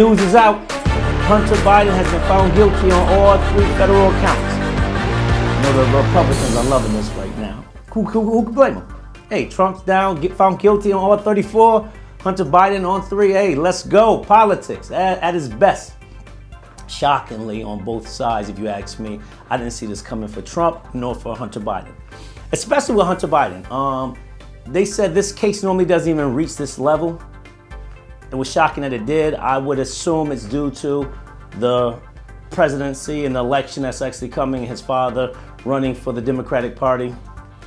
news is out. Hunter Biden has been found guilty on all 3 federal counts. You know, the Republicans are loving this right now. Who can blame them? Hey, Trump's down, get found guilty on all 34. Hunter Biden on 3. Hey, let's go. Politics at its best. Shockingly, on both sides, if you ask me, I didn't see this coming for Trump nor for Hunter Biden. Especially with Hunter Biden. They said this case normally doesn't even reach this level. It was shocking that it did. I would assume it's due to the presidency and the election that's actually coming, his father running for the Democratic Party.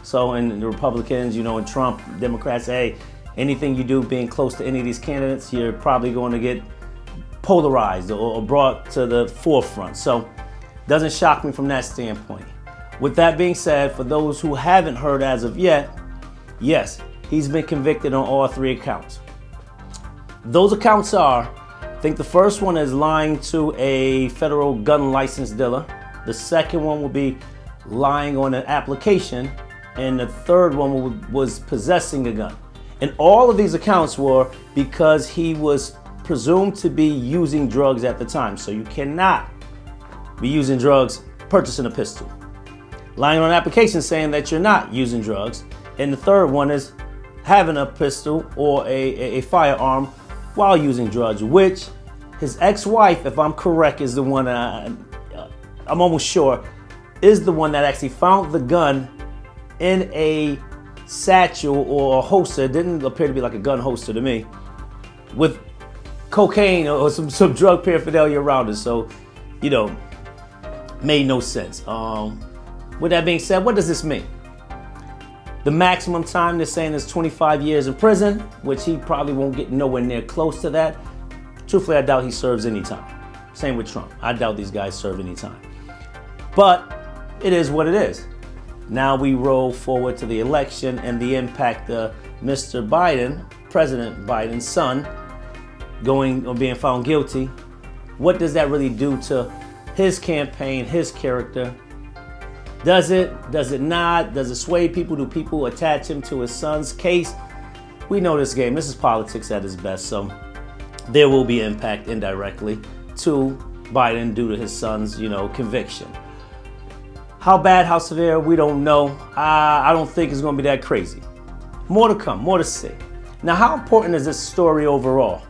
So, and the Republicans, you know, and Trump, Democrats, hey, anything you do being close to any of these candidates, you're probably going to get polarized or brought to the forefront. So, doesn't shock me from that standpoint. With that being said, for those who haven't heard as of yet, yes, he's been convicted on all 3 accounts. Those accounts are, I think the first one is lying to a federal gun license dealer. The second one will be lying on an application. And the third one was possessing a gun. And all of these accounts were because he was presumed to be using drugs at the time. So you cannot be using drugs, purchasing a pistol. Lying on an application saying that you're not using drugs. And the third one is having a pistol or a firearm while using drugs, which his ex-wife, if I'm correct, is the one, I'm almost sure, is the one that actually found the gun in a satchel or a holster. It didn't appear to be like a gun holster to me, with cocaine or some drug paraphernalia around it. So, you know, made no sense. With that being said, what does this mean? The maximum time they're saying is 25 years in prison, which he probably won't get nowhere near close to that. Truthfully, I doubt he serves any time. Same with Trump. I doubt these guys serve any time. But it is what it is. Now we roll forward to the election and the impact of Mr. Biden, President Biden's son, going or being found guilty. What does that really do to his campaign, his character? Does it not? Does it sway people? Do people attach him to his son's case? We know this game. This is politics at its best. So there will be impact indirectly to Biden due to his son's, conviction. How bad, how severe, we don't know. I don't think it's going to be that crazy. More to come, more to see. Now, how important is this story overall?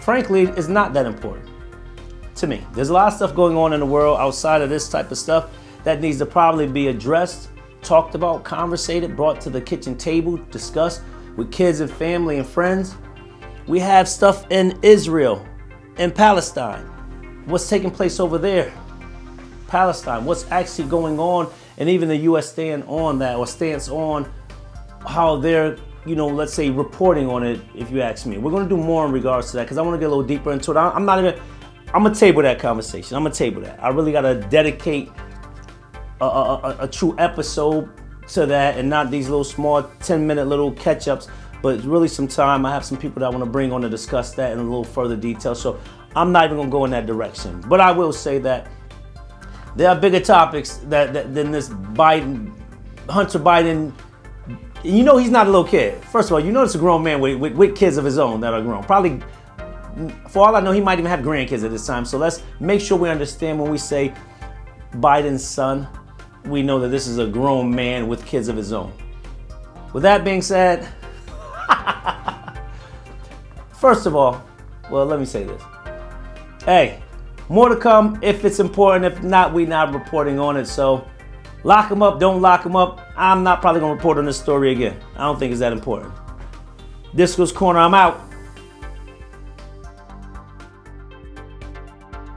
Frankly, it's not that important to me. There's a lot of stuff going on in the world outside of this type of stuff that needs to probably be addressed, talked about, conversated, brought to the kitchen table, discussed with kids and family and friends. We have stuff in Israel, in Palestine. What's taking place over there? Palestine, what's actually going on, and even the U.S. stance on how they're, let's say reporting on it, if you ask me. We're going to do more in regards to that because I want to get a little deeper into it. I'm going to table that conversation. I'm going to table that. I really got to dedicate a true episode to that and not these little small 10-minute little catch-ups, but really some time. I have some people that I want to bring on to discuss that in a little further detail. So I'm not even going to go in that direction. But I will say that there are bigger topics than this Hunter Biden. He's not a little kid. First of all, it's a grown man with kids of his own that are grown. Probably, for all I know, he might even have grandkids at this time. So let's make sure we understand when we say Biden's son, we know that this is a grown man with kids of his own. With that being said, first of all, well, let me say this. Hey, more to come if it's important. If not, we're not reporting on it. So lock him up, don't lock him up. I'm not probably going to report on this story again. I don't think it's that important. Disco's Corner, I'm out.